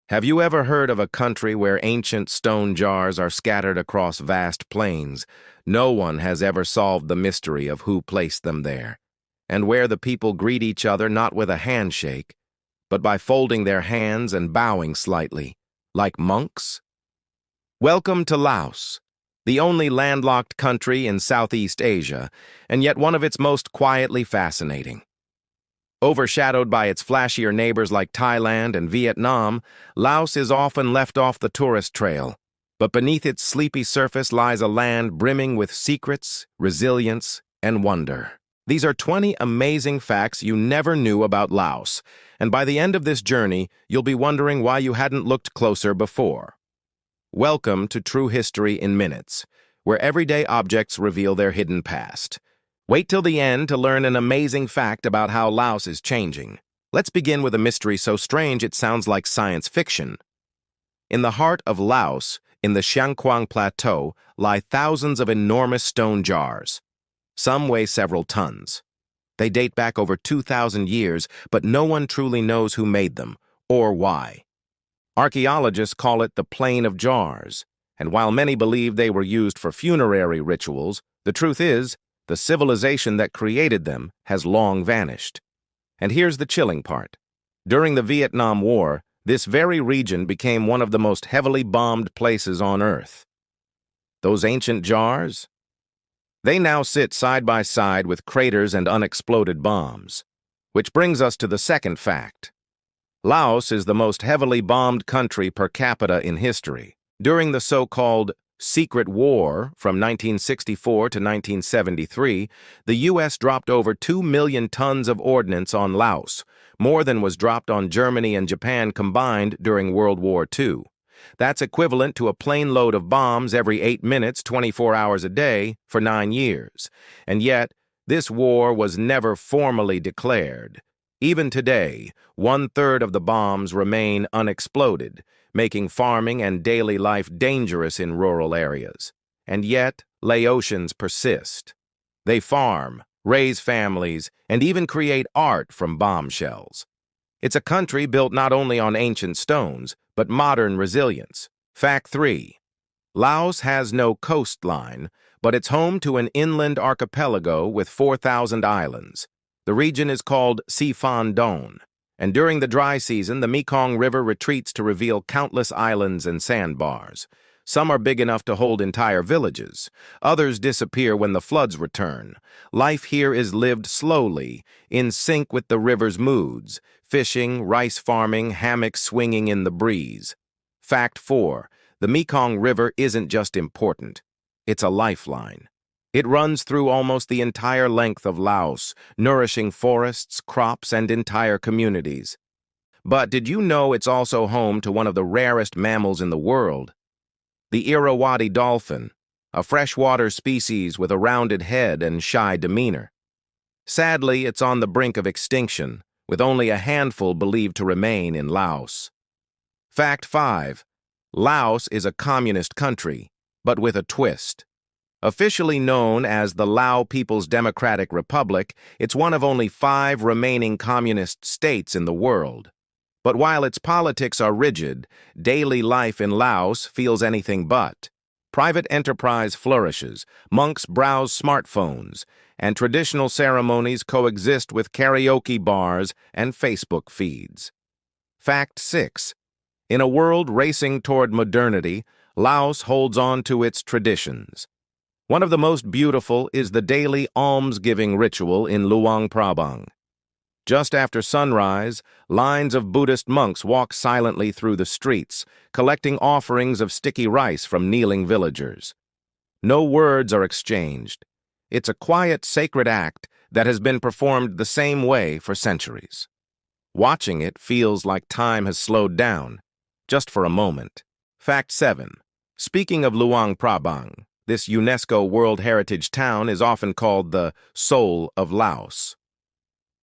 Have you ever heard of a country where ancient stone jars are scattered across vast plains? No one has ever solved the mystery of who placed them there, and where the people greet each other not with a handshake, but by folding their hands and bowing slightly, like monks? Welcome to Laos, the only landlocked country in Southeast Asia, and yet one of its most quietly fascinating. Overshadowed by its flashier neighbors like Thailand and Vietnam, Laos is often left off the tourist trail. But beneath its sleepy surface lies a land brimming with secrets, resilience, and wonder. These are 20 amazing facts you never knew about Laos, and by the end of this journey, you'll be wondering why you hadn't looked closer before. Welcome to True History in Minutes, where everyday objects reveal their hidden past. Wait till the end to learn an amazing fact about how Laos is changing. Let's begin with a mystery so strange it sounds like science fiction. In the heart of Laos, in the Xiangkwang Plateau, lie thousands of enormous stone jars. Some weigh several tons. They date back over 2,000 years, but no one truly knows who made them, or why. Archaeologists call it the Plain of Jars, and while many believe they were used for funerary rituals, the truth is, the civilization that created them has long vanished. And here's the chilling part. During the Vietnam War, this very region became one of the most heavily bombed places on Earth. Those ancient jars? They now sit side by side with craters and unexploded bombs. Which brings us to the second fact. Laos is the most heavily bombed country per capita in history. During the so-called Secret War from 1964 to 1973, the U.S. dropped over 2 million tons of ordnance on Laos, more than was dropped on Germany and Japan combined during World War II. That's equivalent to a plane load of bombs every 8 minutes, 24 hours a day, for 9 years. And yet, this war was never formally declared. Even today, 1/3 of the bombs remain unexploded, making farming and daily life dangerous in rural areas. And yet, Laotians persist. They farm, raise families, and even create art from bombshells. It's a country built not only on ancient stones, but modern resilience. Fact 3. Laos has no coastline, but it's home to an inland archipelago with 4,000 islands. The region is called Siphan Don, and during the dry season, the Mekong River retreats to reveal countless islands and sandbars. Some are big enough to hold entire villages. Others disappear when the floods return. Life here is lived slowly, in sync with the river's moods, fishing, rice farming, hammocks swinging in the breeze. Fact 4. The Mekong River isn't just important. It's a lifeline. It runs through almost the entire length of Laos, nourishing forests, crops, and entire communities. But did you know it's also home to one of the rarest mammals in the world? The Irrawaddy dolphin, a freshwater species with a rounded head and shy demeanor. Sadly, it's on the brink of extinction, with only a handful believed to remain in Laos. Fact 5. Laos is a communist country, but with a twist. Officially known as the Lao People's Democratic Republic, it's one of only 5 remaining communist states in the world. But while its politics are rigid, daily life in Laos feels anything but. Private enterprise flourishes, monks browse smartphones, and traditional ceremonies coexist with karaoke bars and Facebook feeds. Fact 6. In a world racing toward modernity, Laos holds on to its traditions. One of the most beautiful is the daily almsgiving ritual in Luang Prabang. Just after sunrise, lines of Buddhist monks walk silently through the streets, collecting offerings of sticky rice from kneeling villagers. No words are exchanged. It's a quiet, sacred act that has been performed the same way for centuries. Watching it feels like time has slowed down, just for a moment. Fact 7. Speaking of Luang Prabang, this UNESCO World Heritage town is often called the soul of Laos.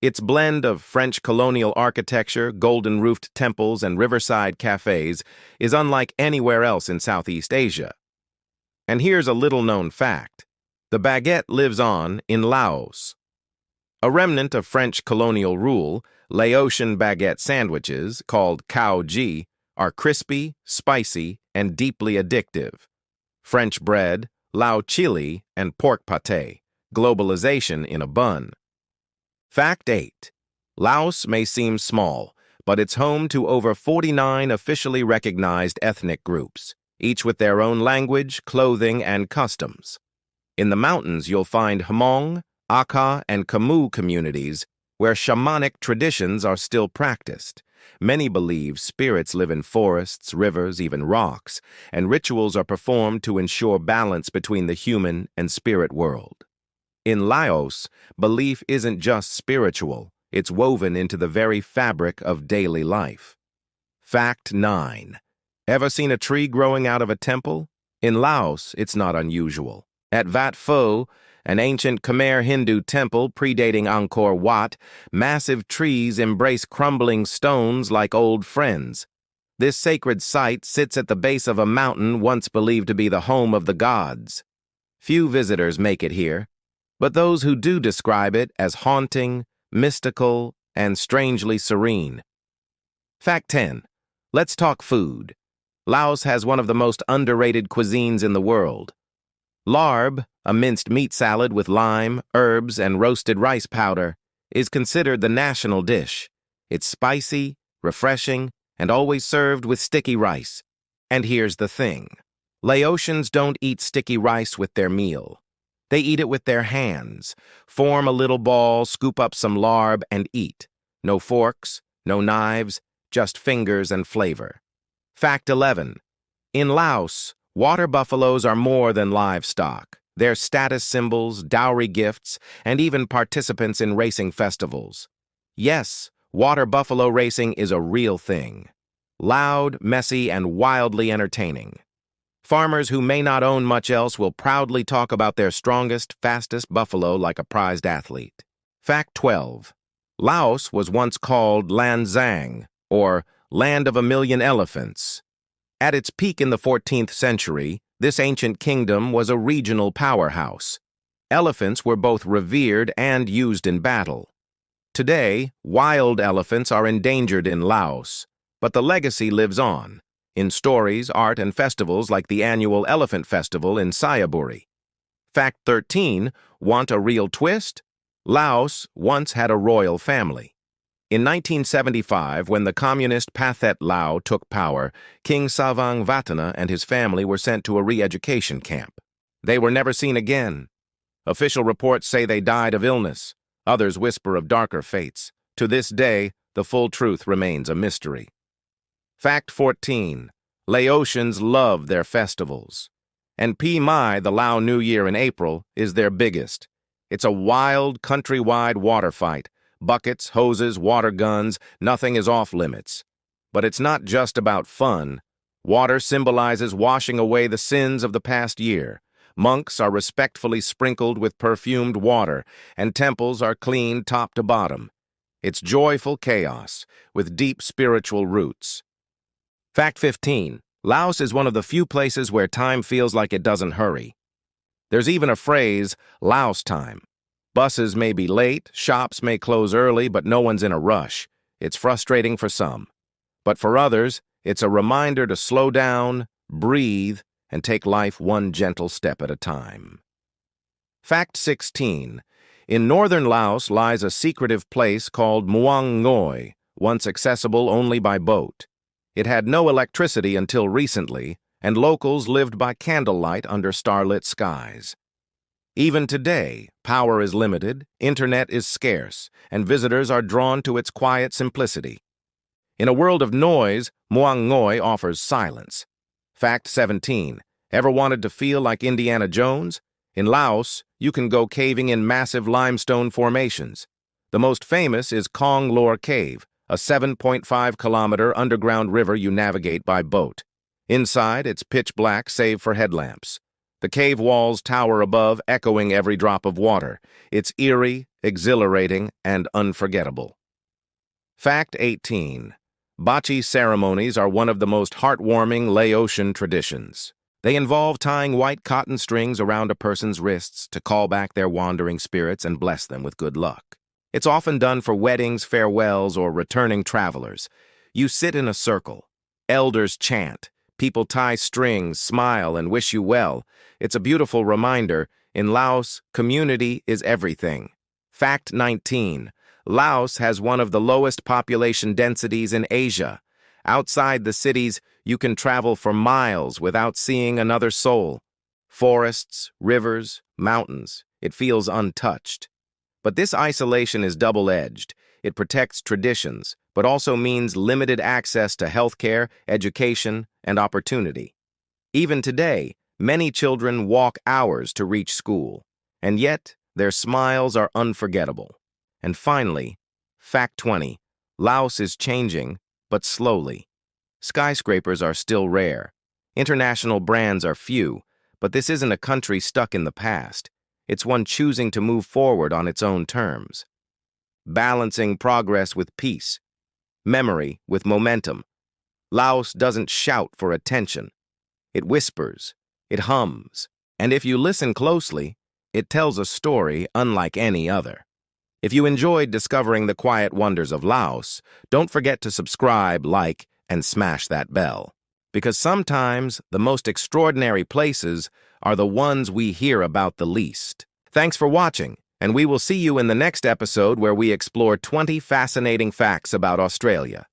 Its blend of French colonial architecture, golden-roofed temples, and riverside cafes is unlike anywhere else in Southeast Asia. And here's a little-known fact. The baguette lives on in Laos. A remnant of French colonial rule, Laotian baguette sandwiches, called cao ji, are crispy, spicy, and deeply addictive. French bread, Lao chili, and pork pate, globalization in a bun. Fact 8. Laos may seem small, but it's home to over 49 officially recognized ethnic groups, each with their own language, clothing, and customs. In the mountains, you'll find Hmong, Akha, and Khmu communities where shamanic traditions are still practiced. Many believe spirits live in forests, rivers, even rocks, and rituals are performed to ensure balance between the human and spirit world. In Laos, belief isn't just spiritual, it's woven into the very fabric of daily life. Fact 9. Ever seen a tree growing out of a temple? In Laos, it's not unusual. At Wat Pho, an ancient Khmer Hindu temple predating Angkor Wat, massive trees embrace crumbling stones like old friends. This sacred site sits at the base of a mountain once believed to be the home of the gods. Few visitors make it here, but those who do describe it as haunting, mystical, and strangely serene. Fact 10. Let's talk food. Laos has one of the most underrated cuisines in the world. Larb, a minced meat salad with lime, herbs, and roasted rice powder, is considered the national dish. It's spicy, refreshing, and always served with sticky rice. And here's the thing. Laotians don't eat sticky rice with their meal. They eat it with their hands, form a little ball, scoop up some larb, and eat. No forks, no knives, just fingers and flavor. Fact 11. In Laos, water buffaloes are more than livestock. They're status symbols, dowry gifts, and even participants in racing festivals. Yes, water buffalo racing is a real thing. Loud, messy, and wildly entertaining. Farmers who may not own much else will proudly talk about their strongest, fastest buffalo like a prized athlete. Fact 12. Laos was once called Lan Xang, or Land of a Million Elephants. At its peak in the 14th century, this ancient kingdom was a regional powerhouse. Elephants were both revered and used in battle. Today, wild elephants are endangered in Laos, but the legacy lives on, in stories, art, and festivals like the annual Elephant Festival in Sayaburi. Fact 13. Want a real twist? Laos once had a royal family. In 1975, when the communist Pathet Lao took power, King Savang Vatana and his family were sent to a re-education camp. They were never seen again. Official reports say they died of illness. Others whisper of darker fates. To this day, the full truth remains a mystery. Fact 14. Laotians love their festivals. And Pi Mai, the Lao New Year in April, is their biggest. It's a wild, countrywide water fight. Buckets, hoses, water guns, nothing is off limits. But it's not just about fun. Water symbolizes washing away the sins of the past year. Monks are respectfully sprinkled with perfumed water, and temples are cleaned top to bottom. It's joyful chaos, with deep spiritual roots. Fact 15. Laos is one of the few places where time feels like it doesn't hurry. There's even a phrase, Laos time. Buses may be late, shops may close early, but no one's in a rush. It's frustrating for some. But for others, it's a reminder to slow down, breathe, and take life one gentle step at a time. Fact 16. In northern Laos lies a secretive place called Muang Ngoi, once accessible only by boat. It had no electricity until recently, and locals lived by candlelight under starlit skies. Even today, power is limited, internet is scarce, and visitors are drawn to its quiet simplicity. In a world of noise, Muang Ngoi offers silence. Fact 17. Ever wanted to feel like Indiana Jones? In Laos, you can go caving in massive limestone formations. The most famous is Kong Lor Cave, a 7.5-kilometer underground river you navigate by boat. Inside, it's pitch black save for headlamps. The cave walls tower above, echoing every drop of water. It's eerie, exhilarating, and unforgettable. Fact 18. Bachi ceremonies are one of the most heartwarming Laotian traditions. They involve tying white cotton strings around a person's wrists to call back their wandering spirits and bless them with good luck. It's often done for weddings, farewells, or returning travelers. You sit in a circle. Elders chant. People tie strings, smile, and wish you well. It's a beautiful reminder. In Laos, community is everything. Fact 19. Laos has one of the lowest population densities in Asia. Outside the cities, you can travel for miles without seeing another soul. Forests, rivers, mountains. It feels untouched. But this isolation is double-edged. It protects traditions, but also means limited access to healthcare, education, and opportunity. Even today, many children walk hours to reach school, and yet their smiles are unforgettable. And finally, fact 20, Laos is changing, but slowly. Skyscrapers are still rare. International brands are few, but this isn't a country stuck in the past. It's one choosing to move forward on its own terms. Balancing progress with peace, memory with momentum. Laos doesn't shout for attention. It whispers, it hums, and if you listen closely, it tells a story unlike any other. If you enjoyed discovering the quiet wonders of Laos, don't forget to subscribe, like, and smash that bell. Because sometimes the most extraordinary places are the ones we hear about the least. Thanks for watching, and we will see you in the next episode where we explore 20 fascinating facts about Australia.